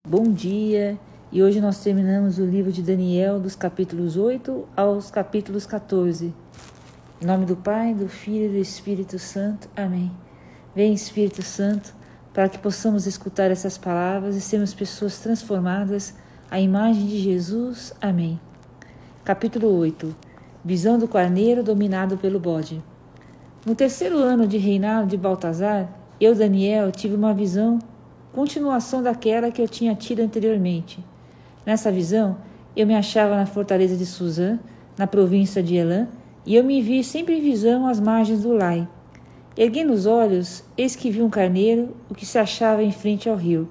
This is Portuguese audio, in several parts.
Bom dia! E hoje nós terminamos o livro de Daniel dos capítulos 8 aos capítulos 14. Em nome do Pai, do Filho e do Espírito Santo. Amém. Vem, Espírito Santo, para que possamos escutar essas palavras e sermos pessoas transformadas à imagem de Jesus. Amém. Capítulo 8. Visão do carneiro dominado pelo bode. No terceiro ano de reinado de Baltazar, eu, Daniel, tive uma visão, continuação daquela que eu tinha tido anteriormente. Nessa visão, eu me achava na fortaleza de Suzã, na província de Elã, e eu me vi sempre em visão às margens do Lai. Erguendo os olhos, eis que vi um carneiro, o que se achava em frente ao rio.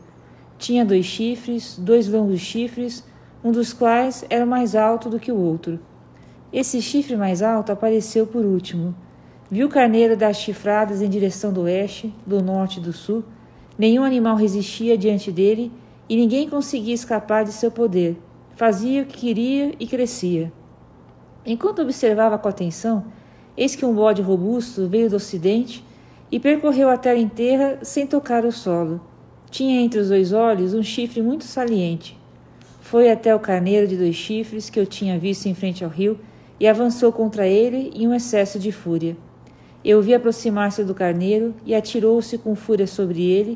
Tinha 2 chifres, 2 longos chifres, um dos quais era mais alto do que o outro. Esse chifre mais alto apareceu por último. Vi o carneiro dar chifradas em direção do oeste, do norte e do sul. Nenhum animal resistia diante dele e ninguém conseguia escapar de seu poder. Fazia o que queria e crescia. Enquanto observava com atenção, eis que um bode robusto veio do ocidente e percorreu a terra inteira sem tocar o solo. Tinha entre os 2 olhos um chifre muito saliente. Foi até o carneiro de 2 chifres que eu tinha visto em frente ao rio e avançou contra ele em um excesso de fúria. Eu o vi aproximar-se do carneiro e atirou-se com fúria sobre ele,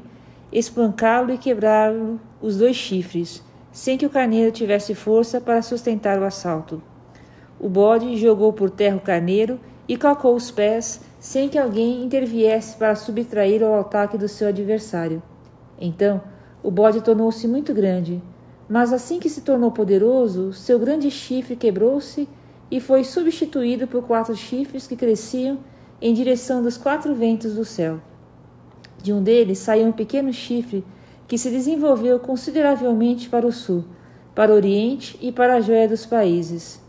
espancá-lo e quebrar-lhe os 2 chifres, sem que o carneiro tivesse força para sustentar o assalto. O bode jogou por terra o carneiro e calcou os pés, sem que alguém interviesse para subtraí-lo ao ataque do seu adversário. Então, o bode tornou-se muito grande, mas assim que se tornou poderoso, seu grande chifre quebrou-se e foi substituído por 4 chifres que cresciam em direção dos 4 ventos do céu. De um deles saiu um pequeno chifre que se desenvolveu consideravelmente para o sul, para o oriente e para a joia dos países.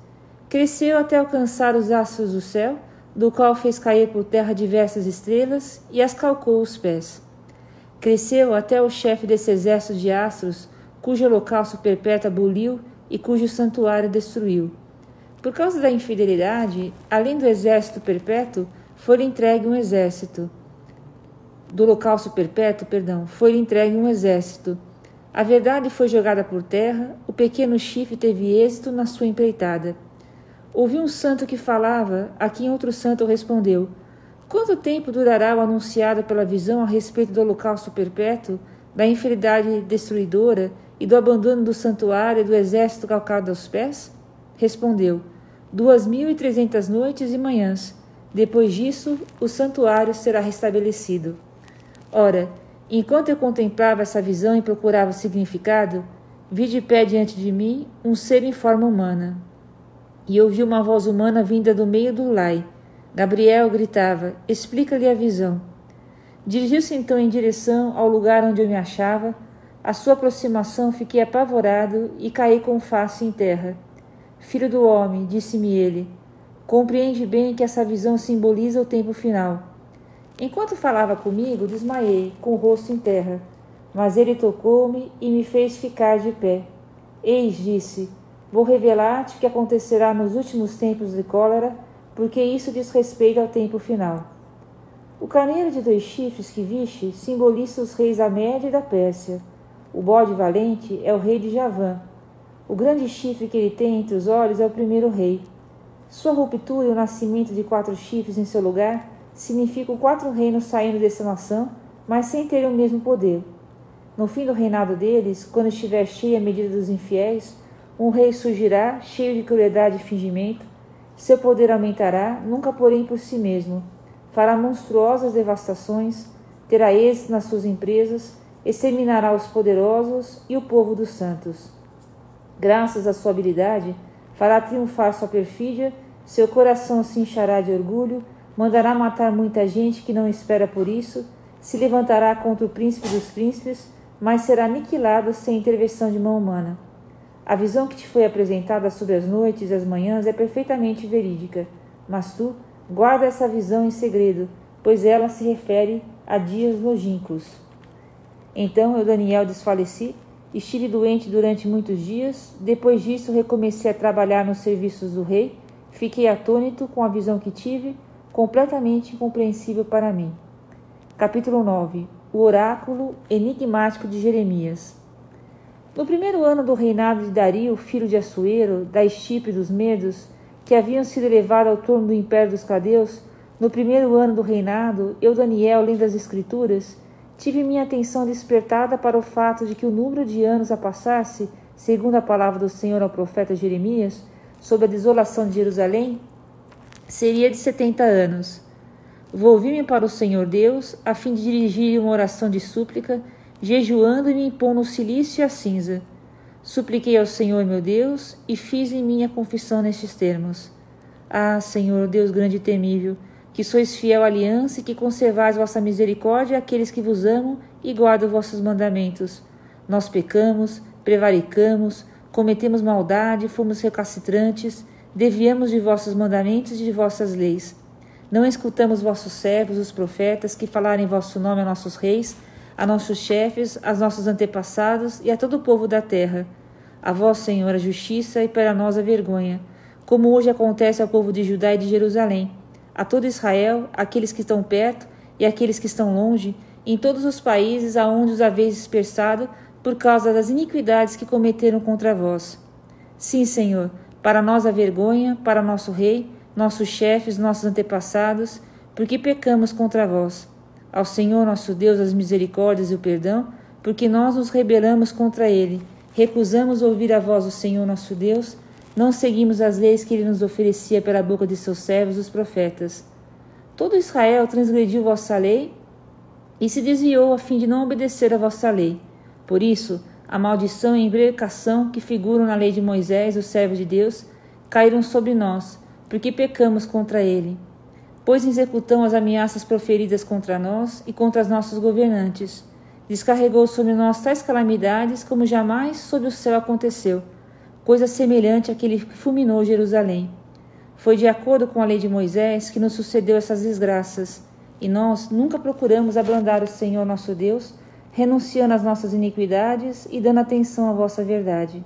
Cresceu até alcançar os astros do céu, do qual fez cair por terra diversas estrelas e as calcou os pés. Cresceu até o chefe desse exército de astros, cujo holocausto perpétuo aboliu e cujo santuário destruiu. Por causa da infidelidade, além do exército perpétuo, foi-lhe entregue um exército. Do holocausto perpétuo, foi-lhe entregue um exército. A verdade foi jogada por terra, o pequeno chifre teve êxito na sua empreitada. Ouvi um santo que falava, a quem outro santo respondeu: quanto tempo durará o anunciado pela visão a respeito do holocausto perpétuo, da infidelidade destruidora e do abandono do santuário e do exército calcado aos pés? Respondeu: 2.300 noites e manhãs. Depois disso, o santuário será restabelecido. Ora, enquanto eu contemplava essa visão e procurava o significado, vi de pé diante de mim um ser em forma humana. E ouvi uma voz humana vinda do meio do Lai. Gabriel gritava: explica-lhe a visão. Dirigiu-se então em direção ao lugar onde eu me achava. À sua aproximação fiquei apavorado e caí com face em terra. Filho do homem, disse-me ele, compreende bem que essa visão simboliza o tempo final. Enquanto falava comigo, desmaiei, com o rosto em terra, mas ele tocou-me e me fez ficar de pé. Eis, disse, vou revelar-te o que acontecerá nos últimos tempos de cólera, porque isso diz respeito ao tempo final. O carneiro de 2 chifres que viste simboliza os reis da Média e da Pérsia. O bode valente é o rei de Javã. O grande chifre que ele tem entre os olhos é o primeiro rei. Sua ruptura e o nascimento de 4 chifres em seu lugar significam 4 reinos saindo dessa nação, mas sem ter o mesmo poder. No fim do reinado deles, quando estiver cheia a medida dos infiéis, um rei surgirá, cheio de crueldade e fingimento. Seu poder aumentará, nunca porém por si mesmo. Fará monstruosas devastações, terá êxito nas suas empresas, exterminará os poderosos e o povo dos santos. Graças à sua habilidade, fará triunfar sua perfídia, seu coração se inchará de orgulho, mandará matar muita gente que não espera por isso, se levantará contra o príncipe dos príncipes, mas será aniquilado sem intervenção de mão humana. A visão que te foi apresentada sobre as noites e as manhãs é perfeitamente verídica, mas tu guarda essa visão em segredo, pois ela se refere a dias longínquos. Então eu, Daniel, desfaleci. Estive doente durante muitos dias. Depois disso, recomecei a trabalhar nos serviços do rei. Fiquei atônito com a visão que tive, completamente incompreensível para mim. Capítulo 9. O oráculo enigmático de Jeremias. No primeiro ano do reinado de Dario, filho de Assuero, da estirpe dos Medos, que haviam sido elevados ao trono do Império dos Caldeus, no primeiro ano do reinado, eu, Daniel, lendo as Escrituras, tive minha atenção despertada para o fato de que o número de anos a passar-se, segundo a palavra do Senhor ao profeta Jeremias, sobre a desolação de Jerusalém, seria de 70 anos. Volvi-me para o Senhor Deus, a fim de dirigir uma oração de súplica, jejuando e me impondo no silício e a cinza. Supliquei ao Senhor meu Deus, e fiz em mim a confissão nestes termos. Ah, Senhor, Deus grande e temível, que sois fiel à aliança e que conservais vossa misericórdia àqueles que vos amam e guardam vossos mandamentos. Nós pecamos, prevaricamos, cometemos maldade, fomos recalcitrantes, desviamos de vossos mandamentos e de vossas leis. Não escutamos vossos servos, os profetas, que falaram em vosso nome a nossos reis, a nossos chefes, a nossos antepassados e a todo o povo da terra. A vós, Senhor, a justiça e para nós a vergonha, como hoje acontece ao povo de Judá e de Jerusalém, a todo Israel, aqueles que estão perto e aqueles que estão longe, em todos os países aonde os haveis dispersado, por causa das iniquidades que cometeram contra vós. Sim, Senhor, para nós a vergonha, para nosso rei, nossos chefes, nossos antepassados, porque pecamos contra vós. Ao Senhor nosso Deus as misericórdias e o perdão, porque nós nos rebelamos contra ele, recusamos ouvir a voz do Senhor nosso Deus, não seguimos as leis que ele nos oferecia pela boca de seus servos, os profetas. Todo Israel transgrediu vossa lei e se desviou a fim de não obedecer a vossa lei. Por isso, a maldição e a imprecação que figuram na lei de Moisés, o servo de Deus, caíram sobre nós, porque pecamos contra ele. Pois executamos as ameaças proferidas contra nós e contra os nossos governantes. Descarregou sobre nós tais calamidades como jamais sob o céu aconteceu, coisa semelhante àquele que fulminou Jerusalém. Foi de acordo com a lei de Moisés que nos sucedeu essas desgraças, e nós nunca procuramos abrandar o Senhor nosso Deus, renunciando às nossas iniquidades e dando atenção à vossa verdade.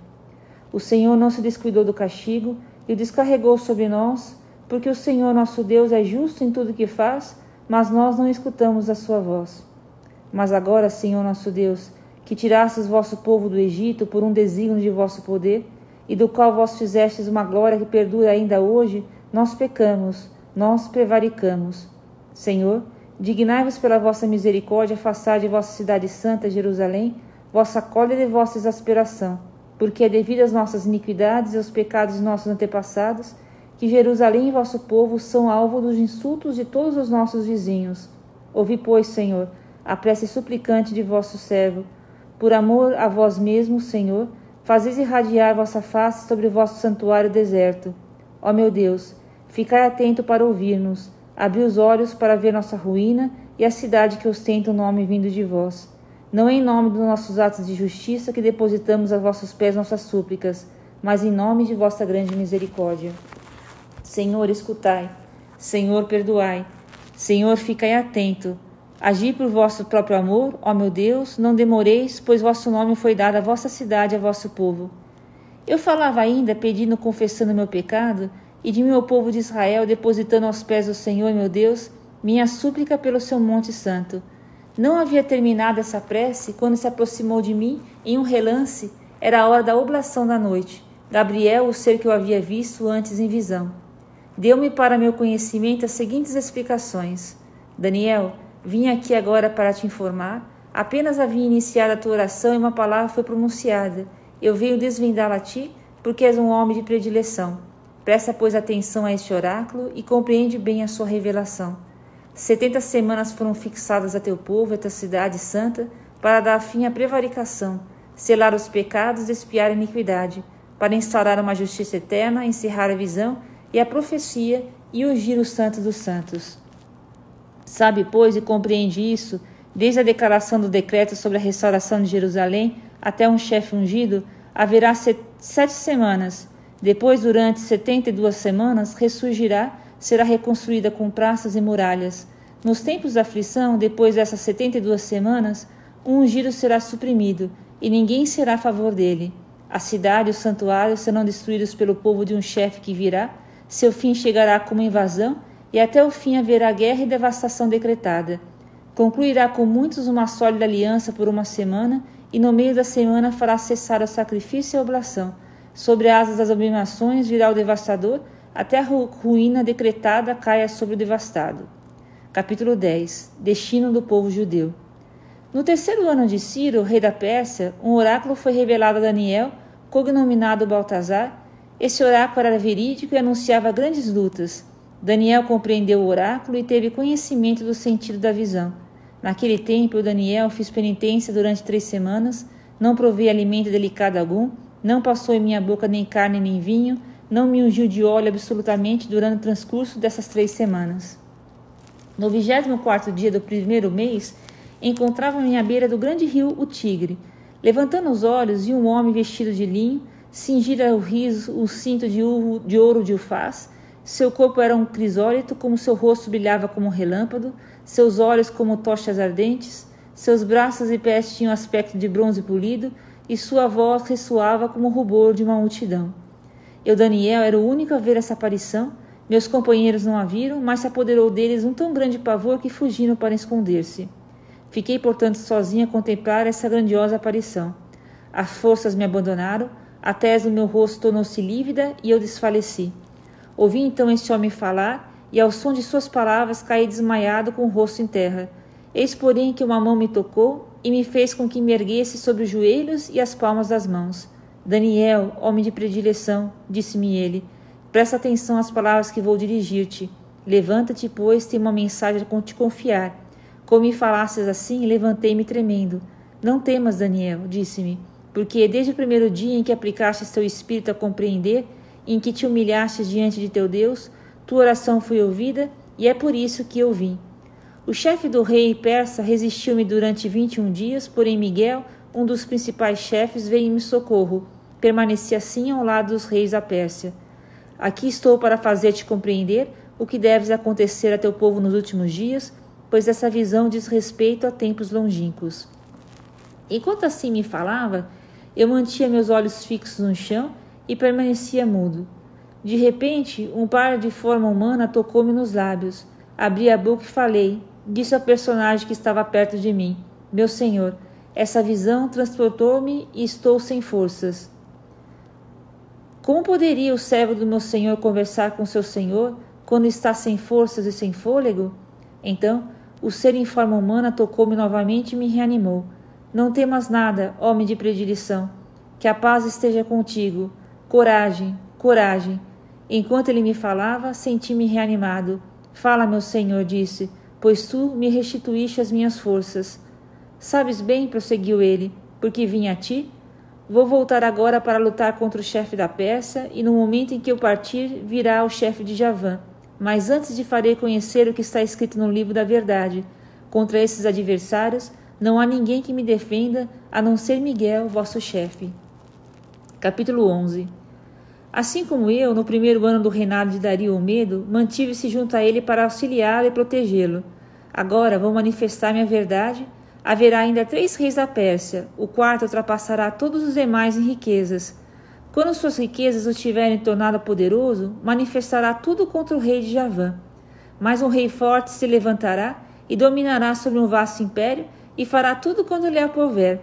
O Senhor não se descuidou do castigo e o descarregou sobre nós, porque o Senhor nosso Deus é justo em tudo o que faz, mas nós não escutamos a sua voz. Mas agora, Senhor nosso Deus, que tirastes vosso povo do Egito por um desígnio de vosso poder, e do qual vós fizestes uma glória que perdura ainda hoje, nós pecamos, nós prevaricamos. Senhor, dignai-vos pela vossa misericórdia afastar de vossa cidade santa, Jerusalém, vossa cólera e vossa exasperação, porque é devido às nossas iniquidades e aos pecados de nossos antepassados, que Jerusalém e vosso povo são alvo dos insultos de todos os nossos vizinhos. Ouvi, pois, Senhor, a prece suplicante de vosso servo. Por amor a vós mesmos, Senhor, fazeis irradiar vossa face sobre o vosso santuário deserto. Ó meu Deus, ficai atento para ouvir-nos, abri os olhos para ver nossa ruína e a cidade que ostenta o nome vindo de vós. Não é em nome dos nossos atos de justiça que depositamos a vossos pés nossas súplicas, mas em nome de vossa grande misericórdia. Senhor, escutai. Senhor, perdoai. Senhor, ficai atento. Agi por vosso próprio amor, ó meu Deus, não demoreis, pois vosso nome foi dado à vossa cidade e a vosso povo. Eu falava ainda, pedindo, confessando meu pecado, e de meu povo de Israel, depositando aos pés do Senhor, meu Deus, minha súplica pelo seu monte santo. Não havia terminado essa prece quando se aproximou de mim, em um relance, era a hora da oblação da noite. Gabriel, o ser que eu havia visto antes em visão. Deu-me para meu conhecimento as seguintes explicações. Daniel, vim aqui agora para te informar. Apenas havia iniciado a tua oração e uma palavra foi pronunciada. Eu venho desvendá-la a ti, porque és um homem de predileção. Presta, pois, atenção a este oráculo e compreende bem a sua revelação. 70 semanas foram fixadas a teu povo, a tua cidade santa, para dar fim à prevaricação, selar os pecados, expiar a iniquidade, para instaurar uma justiça eterna, encerrar a visão e a profecia e ungir os santos dos santos. Sabe, pois, e compreende isso, desde a declaração do decreto sobre a restauração de Jerusalém até um chefe ungido, haverá 7 semanas. Depois, durante 72 semanas, ressurgirá, será reconstruída com praças e muralhas. Nos tempos da aflição, depois dessas 72 semanas, um ungido será suprimido, e ninguém será a favor dele. A cidade e o santuário serão destruídos pelo povo de um chefe que virá, seu fim chegará como invasão, e até o fim haverá guerra e devastação decretada. Concluirá com muitos uma sólida aliança por uma semana, e no meio da semana fará cessar o sacrifício e a oblação. Sobre asas das abominações virá o devastador, até a ruína decretada caia sobre o devastado. Capítulo 10. Destino do povo judeu. No terceiro ano de Ciro, rei da Pérsia, um oráculo foi revelado a Daniel, cognominado Baltazar. Esse oráculo era verídico e anunciava grandes lutas. Daniel compreendeu o oráculo e teve conhecimento do sentido da visão. Naquele tempo, eu, Daniel, fiz penitência durante 3 semanas, não provei alimento delicado algum, não passou em minha boca nem carne nem vinho, não me ungiu de óleo absolutamente durante o transcurso dessas 3 semanas. No 24º dia do primeiro mês, encontrava-me à beira do grande rio, o Tigre. Levantando os olhos, vi um homem vestido de linho, cingira o riso, o cinto de ouro de Ufaz. Seu corpo era um crisólito, como seu rosto brilhava como um relâmpago, seus olhos como tochas ardentes, seus braços e pés tinham aspecto de bronze polido, e sua voz ressoava como o rubor de uma multidão. Eu, Daniel, era o único a ver essa aparição. Meus companheiros não a viram, mas se apoderou deles um tão grande pavor que fugiram para esconder-se. Fiquei, portanto, sozinha a contemplar essa grandiosa aparição. As forças me abandonaram, a tez do meu rosto tornou-se lívida e eu desfaleci. Ouvi então este homem falar, e ao som de suas palavras caí desmaiado com o rosto em terra. Eis, porém, que uma mão me tocou e me fez com que me erguesse sobre os joelhos e as palmas das mãos. Daniel, homem de predileção, disse-me ele, presta atenção às palavras que vou dirigir-te. Levanta-te, pois, tenho uma mensagem a te confiar. Como me falasses assim, levantei-me tremendo. Não temas, Daniel, disse-me, porque desde o primeiro dia em que aplicaste teu espírito a compreender, em que te humilhaste diante de teu Deus, tua oração foi ouvida, e é por isso que eu vim. O chefe do rei persa resistiu-me durante 21 dias, porém Miguel, um dos principais chefes, veio em meu socorro. Permaneci assim ao lado dos reis da Pérsia. Aqui estou para fazer-te compreender o que deves acontecer a teu povo nos últimos dias, pois essa visão diz respeito a tempos longínquos. Enquanto assim me falava, eu mantinha meus olhos fixos no chão e permanecia mudo. De repente, um par de forma humana tocou-me nos lábios. Abri a boca e falei. Disse ao personagem que estava perto de mim: Meu senhor, essa visão transportou-me e estou sem forças. Como poderia o servo do meu senhor conversar com seu senhor quando está sem forças e sem fôlego? Então, o ser em forma humana tocou-me novamente e me reanimou. Não temas nada, homem de predileção. Que a paz esteja contigo. Coragem, coragem. Enquanto ele me falava, senti-me reanimado. Fala, meu senhor, disse, pois tu me restituíste as minhas forças. Sabes bem, prosseguiu ele, porque vim a ti? Vou voltar agora para lutar contra o chefe da Pérsia, e no momento em que eu partir, virá o chefe de Javã. Mas antes de farei conhecer o que está escrito no livro da verdade. Contra esses adversários, não há ninguém que me defenda, a não ser Miguel, vosso chefe. Capítulo 11. Assim como eu, no primeiro ano do reinado de Dario o Medo, mantive-se junto a ele para auxiliá-lo e protegê-lo. Agora vou manifestar minha verdade. Haverá ainda 3 reis da Pérsia, o quarto ultrapassará todos os demais em riquezas. Quando suas riquezas o tiverem tornado poderoso, manifestará tudo contra o rei de Javã. Mas um rei forte se levantará e dominará sobre um vasto império e fará tudo quando lhe aprouver.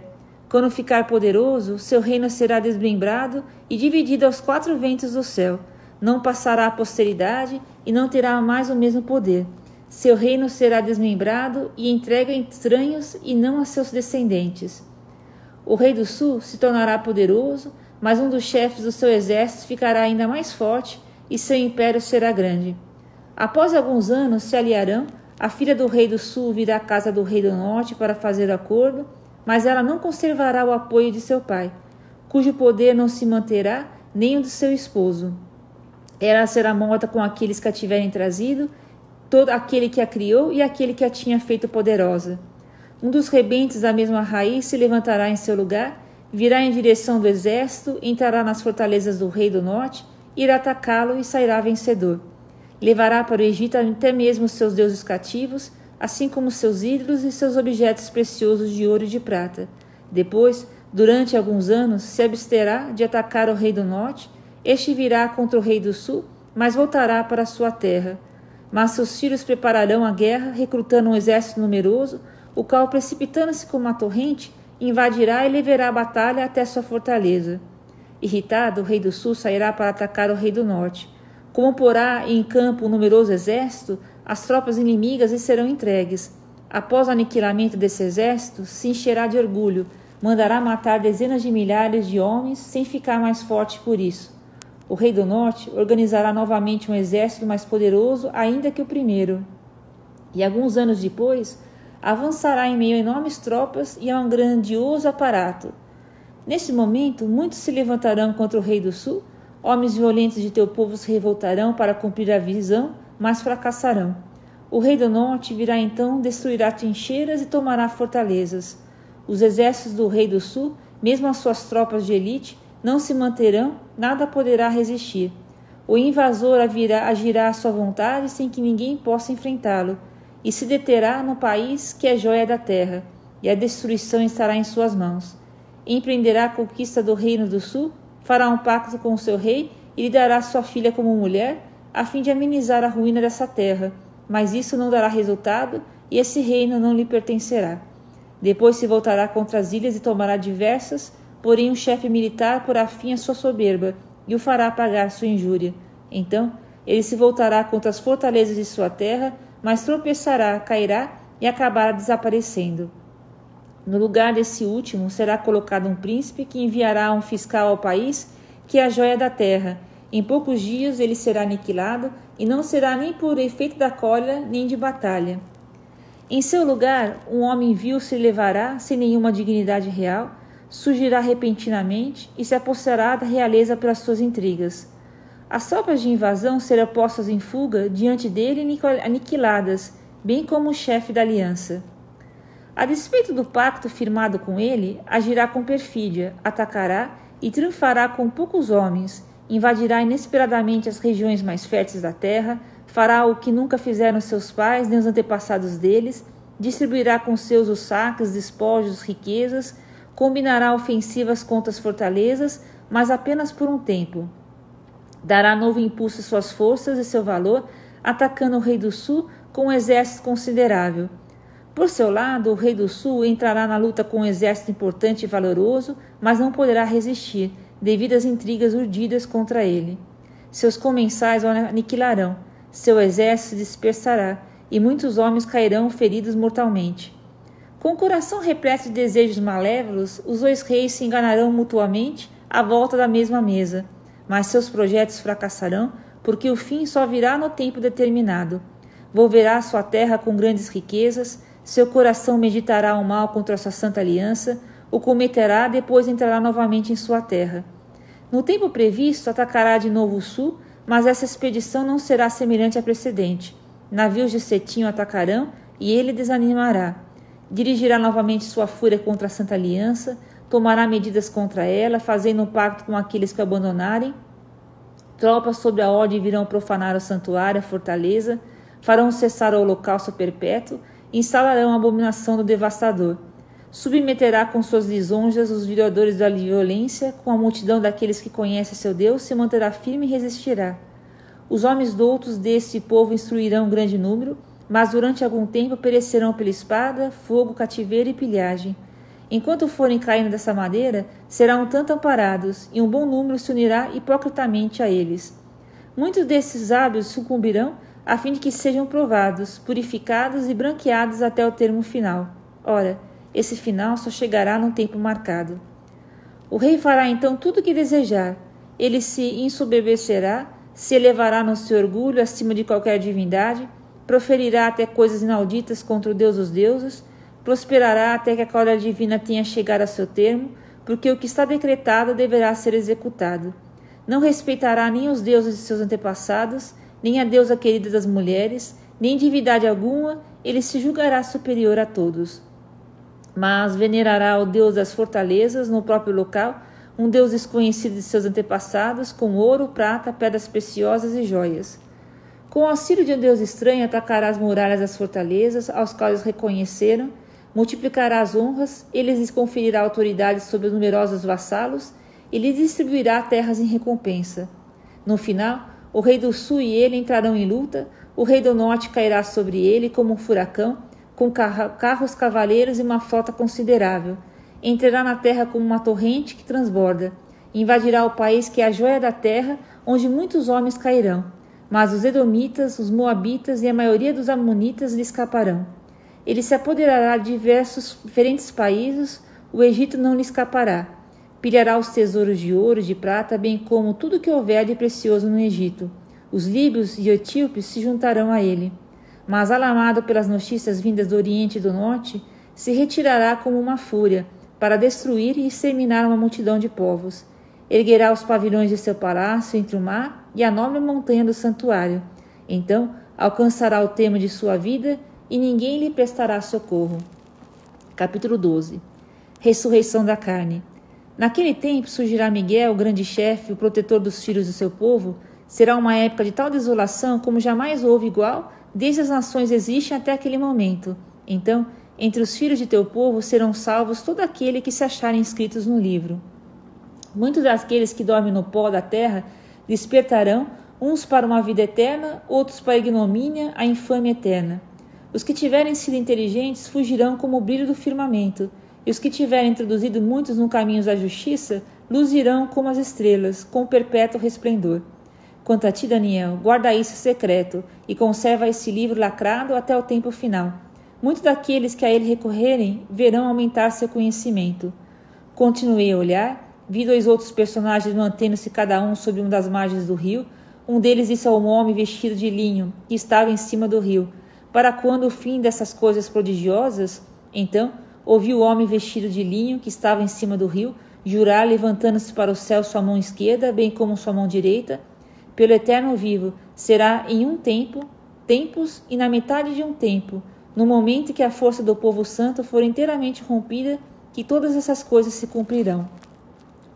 Quando ficar poderoso, seu reino será desmembrado e dividido aos 4 ventos do céu. Não passará à posteridade e não terá mais o mesmo poder. Seu reino será desmembrado e entregue a estranhos e não a seus descendentes. O rei do sul se tornará poderoso, mas um dos chefes do seu exército ficará ainda mais forte e seu império será grande. Após alguns anos se aliarão, a filha do rei do sul virá à casa do rei do norte para fazer acordo, mas ela não conservará o apoio de seu pai, cujo poder não se manterá nem o de seu esposo. Ela será morta com aqueles que a tiverem trazido, todo aquele que a criou e aquele que a tinha feito poderosa. Um dos rebentes da mesma raiz se levantará em seu lugar, virá em direção do exército, entrará nas fortalezas do rei do norte, irá atacá-lo e sairá vencedor. Levará para o Egito até mesmo seus deuses cativos, assim como seus ídolos e seus objetos preciosos de ouro e de prata. Depois, durante alguns anos, se absterá de atacar o rei do norte, este virá contra o rei do sul, mas voltará para a sua terra. Mas seus filhos prepararão a guerra, recrutando um exército numeroso, o qual, precipitando-se como uma torrente, invadirá e levará a batalha até sua fortaleza. Irritado, o rei do sul sairá para atacar o rei do norte. Como porá em campo um numeroso exército, as tropas inimigas lhe serão entregues. Após o aniquilamento desse exército, se encherá de orgulho, mandará matar dezenas de milhares de homens sem ficar mais forte por isso. O rei do norte organizará novamente um exército mais poderoso ainda que o primeiro. E alguns anos depois, avançará em meio a enormes tropas e a um grandioso aparato. Nesse momento, muitos se levantarão contra o rei do sul, homens violentos de teu povo se revoltarão para cumprir a visão, mas fracassarão. O rei do norte virá então, destruirá trincheiras e tomará fortalezas. Os exércitos do rei do sul, mesmo as suas tropas de elite, não se manterão, nada poderá resistir. O invasor agirá à sua vontade sem que ninguém possa enfrentá-lo, e se deterá no país que é joia da terra, e a destruição estará em suas mãos. Empreenderá a conquista do reino do sul, fará um pacto com o seu rei e lhe dará sua filha como mulher, a fim de amenizar a ruína dessa terra, mas isso não dará resultado e esse reino não lhe pertencerá. Depois se voltará contra as ilhas e tomará diversas, porém um chefe militar porá fim à sua soberba e o fará pagar sua injúria. Então ele se voltará contra as fortalezas de sua terra, mas tropeçará, cairá e acabará desaparecendo. No lugar desse último será colocado um príncipe que enviará um fiscal ao país, que é a joia da terra. Em poucos dias ele será aniquilado e não será nem por efeito da cólera nem de batalha. Em seu lugar, um homem vil se levará, sem nenhuma dignidade real, surgirá repentinamente e se apossará da realeza pelas suas intrigas. As tropas de invasão serão postas em fuga diante dele e aniquiladas, bem como o chefe da aliança. A despeito do pacto firmado com ele, agirá com perfídia, atacará e triunfará com poucos homens, invadirá inesperadamente as regiões mais férteis da terra, fará o que nunca fizeram seus pais nem os antepassados deles, distribuirá com seus os saques, despojos, riquezas, combinará ofensivas contra as fortalezas, mas apenas por um tempo. Dará novo impulso às suas forças e seu valor, atacando o rei do sul com um exército considerável. Por seu lado, o rei do sul entrará na luta com um exército importante e valoroso, mas não poderá resistir, devido às intrigas urdidas contra ele. Seus comensais o aniquilarão, seu exército se dispersará, e muitos homens cairão feridos mortalmente. Com o coração repleto de desejos malévolos, os dois reis se enganarão mutuamente à volta da mesma mesa, mas seus projetos fracassarão, porque o fim só virá no tempo determinado. Volverá a sua terra com grandes riquezas, seu coração meditará o mal contra a sua santa aliança, o cometerá, depois entrará novamente em sua terra. No tempo previsto, atacará de novo o sul, mas essa expedição não será semelhante à precedente. Navios de cetim o atacarão e ele desanimará. Dirigirá novamente sua fúria contra a santa aliança, tomará medidas contra ela, fazendo um pacto com aqueles que a abandonarem. Tropas sob a ordem virão profanar o santuário, a fortaleza, farão cessar o holocausto perpétuo, instalarão a abominação do devastador. Submeterá com suas lisonjas os violadores da violência, com a multidão daqueles que conhecem seu Deus, se manterá firme e resistirá. Os homens doutos desse povo instruirão um grande número, mas durante algum tempo perecerão pela espada, fogo, cativeiro e pilhagem. Enquanto forem caindo dessa maneira, serão um tanto amparados, e um bom número se unirá hipocritamente a eles. Muitos desses sábios sucumbirão, a fim de que sejam provados, purificados e branqueados até o termo final. Ora, esse final só chegará num tempo marcado. O rei fará então tudo o que desejar. Ele se ensoberbecerá, se elevará no seu orgulho acima de qualquer divindade, proferirá até coisas inauditas contra o Deus dos deuses, prosperará até que a cólera divina tenha chegado a seu termo, porque o que está decretado deverá ser executado. Não respeitará nem os deuses de seus antepassados, nem a deusa querida das mulheres, nem divindade alguma, ele se julgará superior a todos. Mas venerará o Deus das fortalezas no próprio local, um Deus desconhecido de seus antepassados, com ouro, prata, pedras preciosas e joias. Com o auxílio de um Deus estranho, atacará as muralhas das fortalezas, aos quais os reconheceram, multiplicará as honras, ele lhes conferirá autoridade sobre os numerosos vassalos, e lhes distribuirá terras em recompensa. No final, o rei do sul e ele entrarão em luta, o rei do norte cairá sobre ele como um furacão, com carros cavaleiros e uma frota considerável. entrará na terra como uma torrente que transborda. Invadirá o país que é a joia da terra, onde muitos homens cairão. Mas os edomitas, os moabitas e a maioria dos amonitas lhe escaparão. Ele se apoderará de diferentes países, o Egito não lhe escapará. Pilhará os tesouros de ouro e de prata, bem como tudo que houver de precioso no Egito. Os líbios e etíopes se juntarão a ele. Mas, alarmado pelas notícias vindas do Oriente e do Norte, se retirará como uma fúria, para destruir e exterminar uma multidão de povos. Erguerá os pavilhões de seu palácio entre o mar e a nobre montanha do santuário. Então alcançará o termo de sua vida e ninguém lhe prestará socorro. Capítulo 12. Ressurreição da carne. Naquele tempo surgirá Miguel, o grande chefe, o protetor dos filhos do seu povo. Será uma época de tal desolação como jamais houve igual, desde as nações existem até aquele momento. Então, entre os filhos de teu povo serão salvos todo aquele que se acharem inscritos no livro. Muitos daqueles que dormem no pó da terra despertarão, uns para uma vida eterna, outros para a ignomínia, a infâmia eterna. Os que tiverem sido inteligentes fugirão como o brilho do firmamento, e os que tiverem introduzido muitos no caminho da justiça luzirão como as estrelas, com perpétuo resplendor. Quanto a ti, Daniel, guarda isso secreto, e conserva esse livro lacrado até o tempo final. Muitos daqueles que a ele recorrerem verão aumentar seu conhecimento. Continuei a olhar, vi 2 outros personagens mantendo-se cada um sobre uma das margens do rio. Um deles disse a um homem vestido de linho, que estava em cima do rio: para quando o fim dessas coisas prodigiosas? Então ouvi o homem vestido de linho, que estava em cima do rio, jurar, levantando-se para o céu sua mão esquerda, bem como sua mão direita: pelo eterno vivo, será em um tempo, tempos e na metade de um tempo, no momento em que a força do povo santo for inteiramente rompida, que todas essas coisas se cumprirão.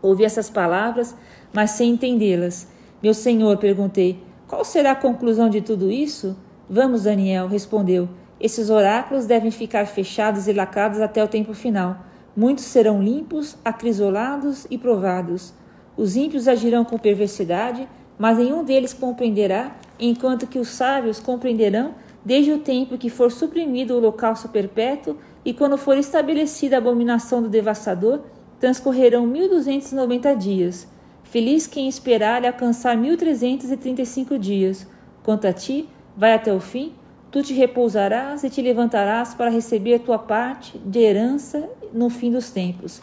Ouvi essas palavras, mas sem entendê-las. Meu senhor, perguntei, qual será a conclusão de tudo isso? Vamos, Daniel, respondeu. Esses oráculos devem ficar fechados e lacrados até o tempo final. Muitos serão limpos, acrisolados e provados. Os ímpios agirão com perversidade, mas nenhum deles compreenderá, enquanto que os sábios compreenderão desde o tempo que for suprimido o holocausto perpétuo e quando for estabelecida a abominação do devastador, transcorrerão 1290 dias. Feliz quem esperar e alcançar 1335 dias. Quanto a ti, vai até o fim, tu te repousarás e te levantarás para receber a tua parte de herança no fim dos tempos.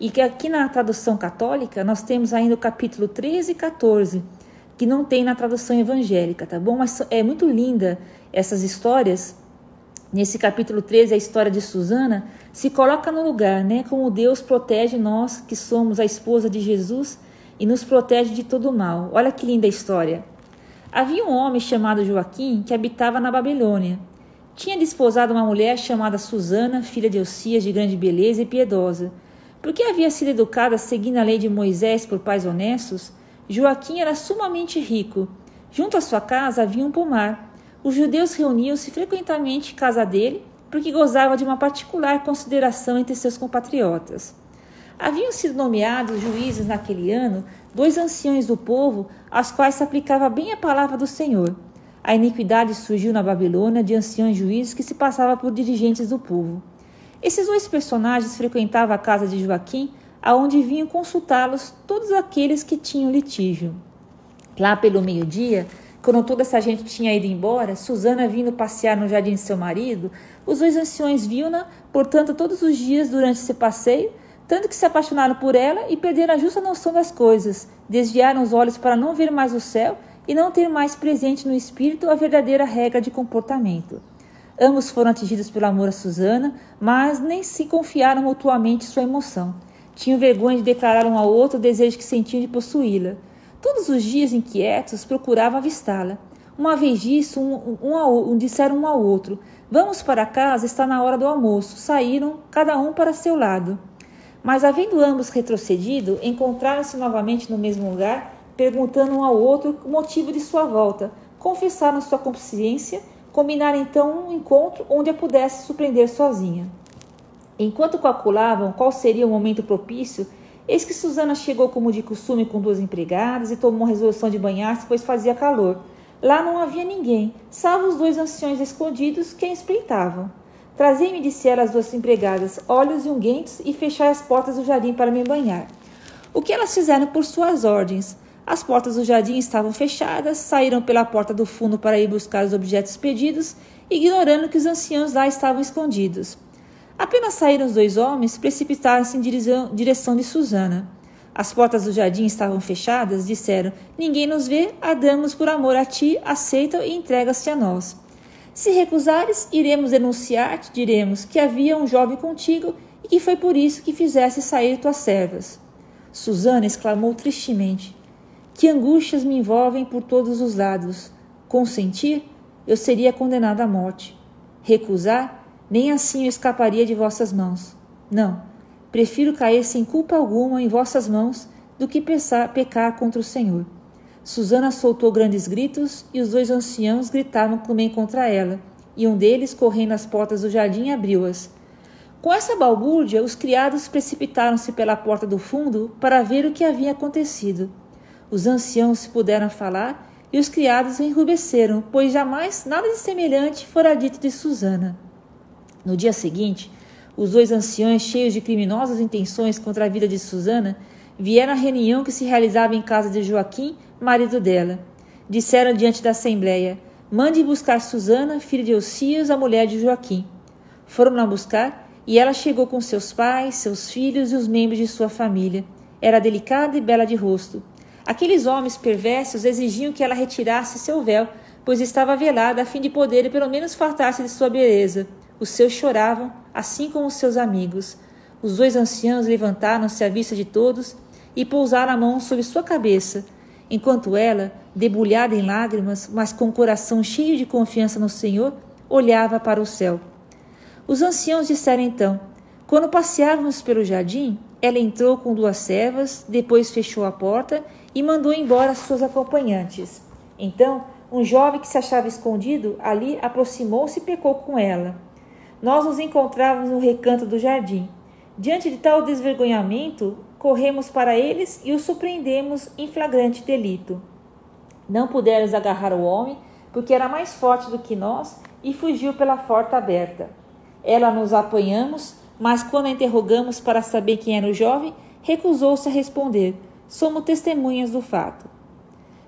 E que aqui na tradução católica nós temos ainda o capítulo 13 e 14, que não tem na tradução evangélica, tá bom? Mas é muito linda essas histórias. Nesse capítulo 13, a história de Susana se coloca no lugar, né? Como Deus protege nós, que somos a esposa de Jesus, e nos protege de todo o mal. Olha que linda a história. Havia um homem chamado Joaquim que habitava na Babilônia. Tinha desposado uma mulher chamada Susana, filha de Osias, de grande beleza e piedosa. Porque havia sido educada seguindo a lei de Moisés por pais honestos, Joaquim era sumamente rico. Junto à sua casa havia um pomar. Os judeus reuniam-se frequentemente em casa dele, porque gozava de uma particular consideração entre seus compatriotas. Haviam sido nomeados juízes naquele ano 2 anciões do povo, aos quais se aplicava bem a palavra do Senhor. A iniquidade surgiu na Babilônia de anciões juízes que se passavam por dirigentes do povo. Esses 2 personagens frequentavam a casa de Joaquim, aonde vinham consultá-los todos aqueles que tinham litígio. Lá pelo meio-dia, quando toda essa gente tinha ido embora, Susana vindo passear no jardim de seu marido, os 2 anciões viam-na, portanto, todos os dias durante esse passeio, tanto que se apaixonaram por ela e perderam a justa noção das coisas, desviaram os olhos para não ver mais o céu e não ter mais presente no espírito a verdadeira regra de comportamento. Ambos foram atingidos pelo amor a Susana, mas nem se confiaram mutuamente em sua emoção. Tinham vergonha de declarar um ao outro o desejo que sentiam de possuí-la. Todos os dias, inquietos, procuravam avistá-la. Uma vez disso, disseram um ao outro: vamos para casa, está na hora do almoço. Saíram, cada um para seu lado. Mas, havendo ambos retrocedido, encontraram-se novamente no mesmo lugar, perguntando um ao outro o motivo de sua volta. Confessaram sua consciência, combinaram então um encontro onde a pudesse surpreender sozinha. Enquanto calculavam qual seria o momento propício, eis que Susana chegou como de costume com 2 empregadas e tomou a resolução de banhar-se, pois fazia calor. Lá não havia ninguém, salvo os 2 anciões escondidos que a espreitavam. Trazei-me, disseram as 2 empregadas, óleos e unguentos, e fechai as portas do jardim para me banhar. O que elas fizeram por suas ordens? As portas do jardim estavam fechadas, saíram pela porta do fundo para ir buscar os objetos pedidos, ignorando que os anciãos lá estavam escondidos. Apenas saíram os 2 homens, precipitaram-se em direção de Susana. As portas do jardim estavam fechadas, disseram, ninguém nos vê, ardamos por amor a ti, aceita e entrega-se a nós. Se recusares, iremos denunciar-te, diremos que havia um jovem contigo e que foi por isso que fizeste sair tuas servas. Susana exclamou tristemente, que angústias me envolvem por todos os lados. Consentir, eu seria condenada à morte. Recusar, nem assim eu escaparia de vossas mãos. Não, prefiro cair sem culpa alguma em vossas mãos do que pecar contra o Senhor. Susana soltou grandes gritos e os 2 anciãos gritavam também contra ela, e um deles, correndo às portas do jardim, abriu-as. Com essa balbúrdia, os criados precipitaram-se pela porta do fundo para ver o que havia acontecido. Os anciãos se puderam falar e os criados enrubesceram, pois jamais nada de semelhante fora dito de Susana. No dia seguinte, os 2 anciões, cheios de criminosas intenções contra a vida de Susana, vieram à reunião que se realizava em casa de Joaquim, marido dela. Disseram diante da assembleia, mande buscar Susana, filha de Osias, a mulher de Joaquim. Foram-na buscar e ela chegou com seus pais, seus filhos e os membros de sua família. Era delicada e bela de rosto. Aqueles homens perversos exigiam que ela retirasse seu véu, pois estava velada a fim de poder pelo menos fartar-se de sua beleza. Os seus choravam, assim como os seus amigos. Os 2 anciãos levantaram-se à vista de todos e pousaram a mão sobre sua cabeça, enquanto ela, debulhada em lágrimas, mas com o coração cheio de confiança no Senhor, olhava para o céu. Os anciãos disseram então, quando passeávamos pelo jardim, ela entrou com 2 servas, depois fechou a porta e mandou embora suas acompanhantes. Então, um jovem que se achava escondido ali aproximou-se e pecou com ela. Nós nos encontrávamos no recanto do jardim. Diante de tal desvergonhamento, corremos para eles e os surpreendemos em flagrante delito. Não pudemos agarrar o homem, porque era mais forte do que nós, e fugiu pela porta aberta. Ela nos apanhamos, mas quando a interrogamos para saber quem era o jovem, recusou-se a responder. Somos testemunhas do fato.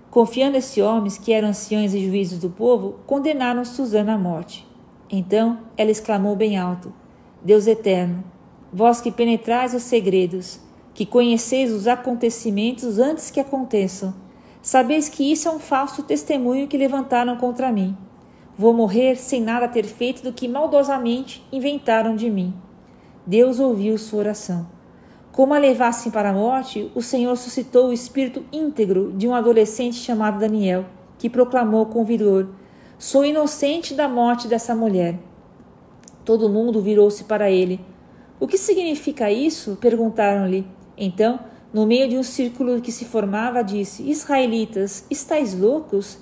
Confiando esses homens, que eram anciões e juízes do povo, condenaram Susana à morte. Então ela exclamou bem alto, Deus eterno, vós que penetrais os segredos, que conheceis os acontecimentos antes que aconteçam, sabeis que isso é um falso testemunho que levantaram contra mim. Vou morrer sem nada ter feito do que maldosamente inventaram de mim. Deus ouviu sua oração. Como a levassem para a morte, o Senhor suscitou o espírito íntegro de um adolescente chamado Daniel, que proclamou com vigor, sou inocente da morte dessa mulher. Todo mundo virou-se para ele. O que significa isso? Perguntaram-lhe. Então, no meio de um círculo que se formava, disse, Israelitas, estáis loucos?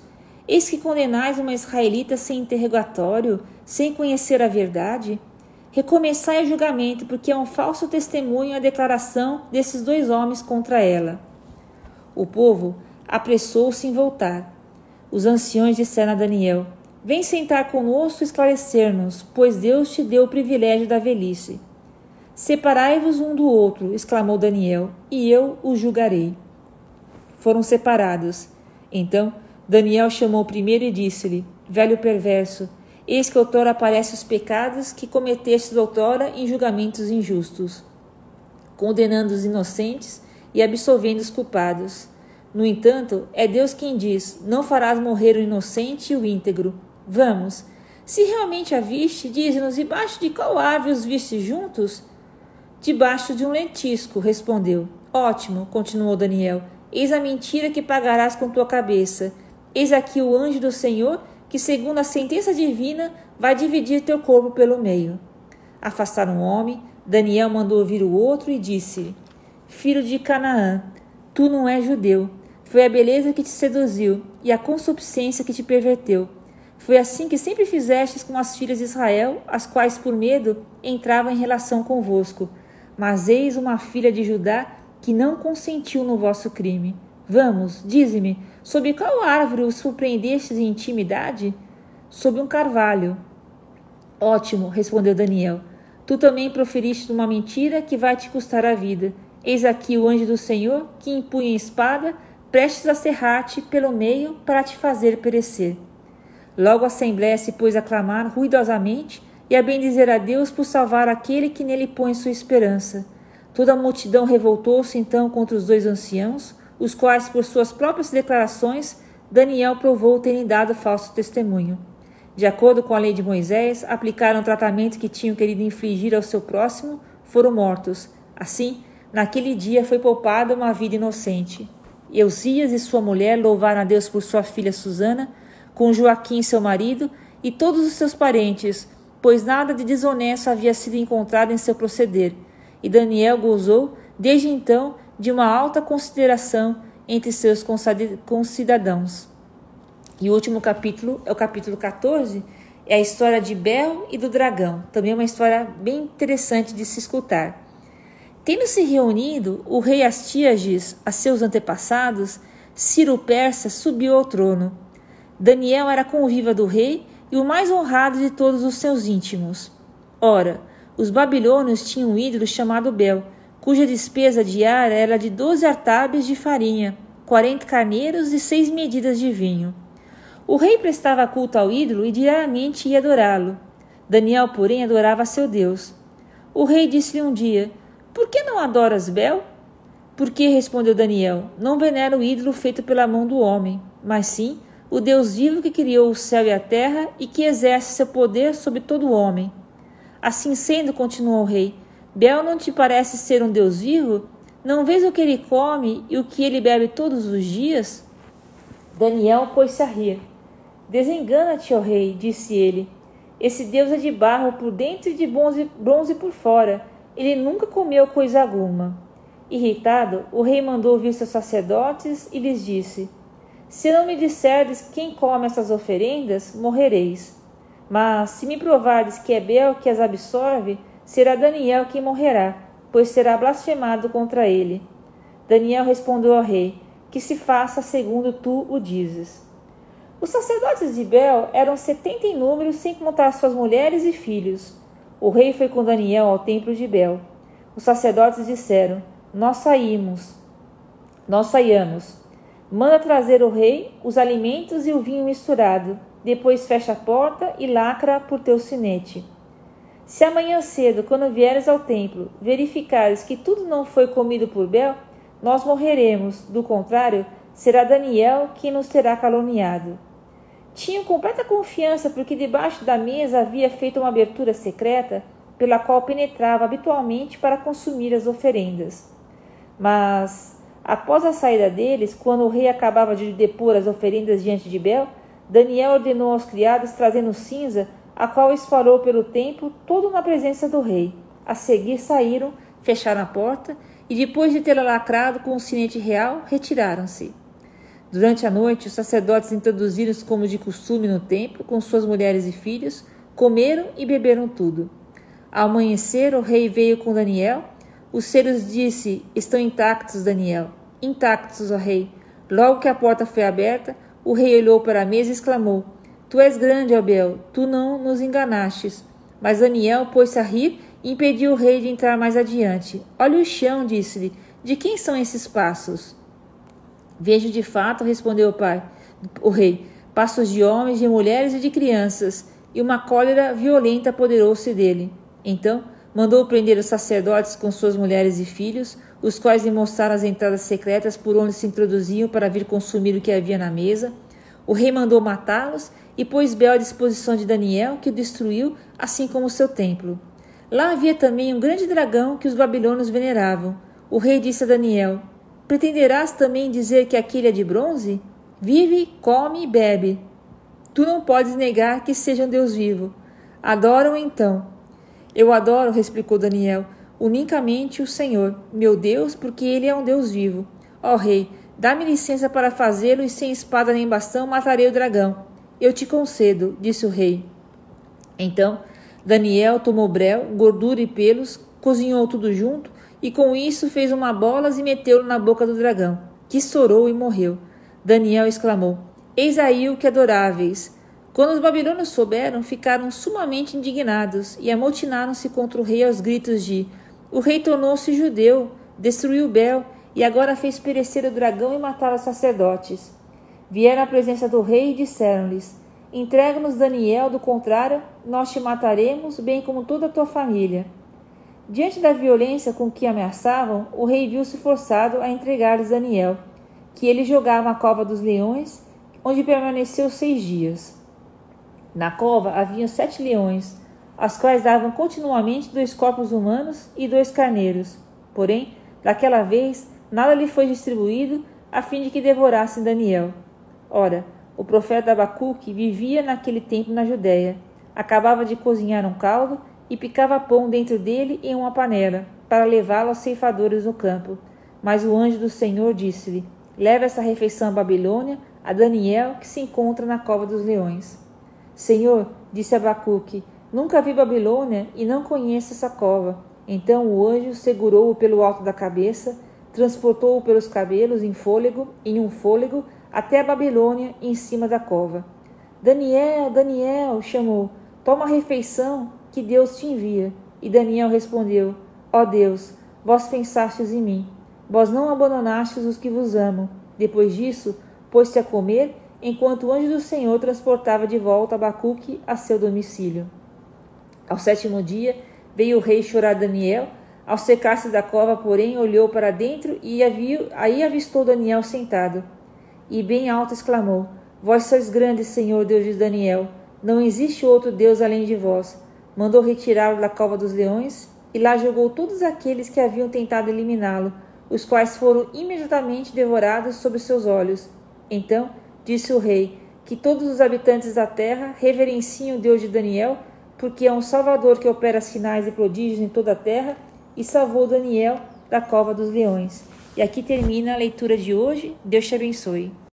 Eis que condenais uma israelita sem interrogatório, sem conhecer a verdade? Recomeçai o julgamento, porque é um falso testemunho a declaração desses 2 homens contra ela. O povo apressou-se em voltar. Os anciões disseram a Daniel, vem sentar conosco e esclarecer-nos, pois Deus te deu o privilégio da velhice. Separai-vos um do outro, exclamou Daniel, e eu o julgarei. Foram separados. Então Daniel chamou o primeiro e disse-lhe, velho perverso, eis que outrora aparecem os pecados que cometestes outrora em julgamentos injustos, condenando os inocentes e absolvendo os culpados. No entanto, é Deus quem diz, não farás morrer o inocente e o íntegro. Vamos, se realmente a viste, dize-nos, debaixo de qual árvore os viste juntos? Debaixo de um lentisco, respondeu. Ótimo, continuou Daniel, eis a mentira que pagarás com tua cabeça. Eis aqui o anjo do Senhor, que segundo a sentença divina, vai dividir teu corpo pelo meio. Afastaram um homem, Daniel mandou ouvir o outro e disse-lhe, filho de Canaã, tu não és judeu. Foi a beleza que te seduziu e a concupiscência que te perverteu. Foi assim que sempre fizestes com as filhas de Israel, as quais por medo entravam em relação convosco. Mas eis uma filha de Judá que não consentiu no vosso crime. Vamos, dize-me, sob qual árvore os surpreendestes em intimidade? Sob um carvalho. Ótimo, respondeu Daniel. Tu também proferiste uma mentira que vai te custar a vida. Eis aqui o anjo do Senhor, que empunha a espada, prestes a serrar-te pelo meio para te fazer perecer. Logo a assembléia se pôs a clamar ruidosamente e a bendizer a Deus por salvar aquele que nele põe sua esperança. Toda a multidão revoltou-se então contra os dois anciãos, os quais, por suas próprias declarações, Daniel provou terem dado falso testemunho. De acordo com a lei de Moisés, aplicaram o tratamento que tinham querido infligir ao seu próximo, foram mortos. Assim, naquele dia foi poupada uma vida inocente. Eusias e sua mulher louvaram a Deus por sua filha Susana, com Joaquim seu marido e todos os seus parentes, pois nada de desonesto havia sido encontrado em seu proceder. E Daniel gozou, desde então, de uma alta consideração entre seus concidadãos. E o último capítulo é o capítulo 14, é a história de Bel e do dragão. Também é uma história bem interessante de se escutar. Tendo se reunido, o rei Astíages, a seus antepassados, Ciro Persa subiu ao trono. Daniel era conviva do rei e o mais honrado de todos os seus íntimos. Ora, os babilônios tinham um ídolo chamado Bel, cuja despesa diária era de 12 artábias de farinha, 40 carneiros e 6 medidas de vinho. O rei prestava culto ao ídolo e diariamente ia adorá-lo. Daniel, porém, adorava a seu Deus. O rei disse-lhe um dia: Por que não adoras Bel? Porque, respondeu Daniel, não venero o ídolo feito pela mão do homem, mas sim o Deus vivo que criou o céu e a terra e que exerce seu poder sobre todo o homem. Assim sendo, continuou o rei, Bel não te parece ser um Deus vivo? Não vês o que ele come e o que ele bebe todos os dias? Daniel pôs-se a rir. Desengana-te, ó rei, disse ele. Esse Deus é de barro por dentro e de bronze por fora. Ele nunca comeu coisa alguma. Irritado, o rei mandou vir seus sacerdotes e lhes disse: Se não me disserdes quem come essas oferendas, morrereis. Mas, se me provardes que é Bel que as absorve, será Daniel quem morrerá, pois será blasfemado contra ele. Daniel respondeu ao rei: Que se faça segundo tu o dizes. Os sacerdotes de Bel eram 70 em número, sem contar suas mulheres e filhos. O rei foi com Daniel ao templo de Bel. Os sacerdotes disseram: Nós saiamos. Manda trazer o rei os alimentos e o vinho misturado. Depois fecha a porta e lacra por teu sinete. Se amanhã cedo, quando vieres ao templo, verificares que tudo não foi comido por Bel, nós morreremos. Do contrário, será Daniel quem nos terá caluniado. Tinham completa confiança porque debaixo da mesa havia feito uma abertura secreta pela qual penetrava habitualmente para consumir as oferendas. Mas, após a saída deles, quando o rei acabava de depor as oferendas diante de Bel, Daniel ordenou aos criados trazendo cinza, a qual espalhou pelo templo todo na presença do rei. A seguir saíram, fecharam a porta e, depois de tê-la lacrado com o sinete real, retiraram-se. Durante a noite, os sacerdotes introduziram-se como de costume no templo, com suas mulheres e filhos, comeram e beberam tudo. Ao amanhecer, o rei veio com Daniel. Os selos disse: Estão intactos, Daniel. Intactos, ó rei. Logo que a porta foi aberta, o rei olhou para a mesa e exclamou: Tu és grande, ó Bel, tu não nos enganastes. Mas Daniel pôs-se a rir e impediu o rei de entrar mais adiante. Olha o chão, disse-lhe. De quem são esses passos? Vejo de fato, respondeu o rei, passos de homens, de mulheres e de crianças, e uma cólera violenta apoderou-se dele. Então, mandou prender os sacerdotes com suas mulheres e filhos, os quais lhe mostraram as entradas secretas por onde se introduziam para vir consumir o que havia na mesa. O rei mandou matá-los e pôs Bel à disposição de Daniel, que o destruiu, assim como o seu templo. Lá havia também um grande dragão que os babilônios veneravam. O rei disse a Daniel: Pretenderás também dizer que aquele é de bronze? Vive, come e bebe. Tu não podes negar que seja um Deus vivo. Adora-o então. Eu adoro, replicou Daniel, unicamente o Senhor, meu Deus, porque ele é um Deus vivo. Ó rei, dá-me licença para fazê-lo e sem espada nem bastão matarei o dragão. Eu te concedo, disse o rei. Então, Daniel tomou breu, gordura e pelos, cozinhou tudo junto, e com isso fez uma bolas e meteu-lo na boca do dragão, que estourou e morreu. Daniel exclamou: Eis aí o que adoráveis. Quando os babilônios souberam, ficaram sumamente indignados e amotinaram-se contra o rei aos gritos de: o rei tornou-se judeu, destruiu Bel e agora fez perecer o dragão e matar os sacerdotes. Vieram à presença do rei e disseram-lhes: entrega-nos Daniel, do contrário, nós te mataremos, bem como toda a tua família. Diante da violência com que ameaçavam, o rei viu-se forçado a entregar-lhes Daniel, que ele jogava na cova dos leões, onde permaneceu 6 dias. Na cova haviam 7 leões, aos quais davam continuamente 2 corpos humanos e 2 carneiros. Porém, daquela vez, nada lhe foi distribuído, a fim de que devorassem Daniel. Ora, o profeta Abacuque vivia naquele tempo na Judéia. Acabava de cozinhar um caldo e picava pão dentro dele em uma panela, para levá-lo aos ceifadores no campo. Mas o anjo do Senhor disse-lhe: leva essa refeição à Babilônia, a Daniel, que se encontra na cova dos leões. Senhor, disse Abacuque, nunca vi Babilônia e não conheço essa cova. Então o anjo segurou-o pelo alto da cabeça, transportou-o pelos cabelos em um fôlego, até a Babilônia, em cima da cova. Daniel, Daniel, chamou, toma a refeição que Deus te envia. E Daniel respondeu: ó Deus, vós pensastes em mim, vós não abandonastes os que vos amam. Depois disso, pôs-se a comer, enquanto o anjo do Senhor transportava de volta Abacuque a seu domicílio. Ao 7º dia, veio o rei chorar Daniel. Ao secar-se da cova, porém, olhou para dentro e aí avistou Daniel sentado. E bem alto exclamou: vós sois grande, Senhor Deus de Daniel, não existe outro Deus além de vós. Mandou retirá-lo da cova dos leões e lá jogou todos aqueles que haviam tentado eliminá-lo, os quais foram imediatamente devorados sob seus olhos. Então disse o rei: que todos os habitantes da terra reverenciem o Deus de Daniel, porque é um Salvador que opera sinais e prodígios em toda a terra, e salvou Daniel da cova dos leões. E aqui termina a leitura de hoje. Deus te abençoe.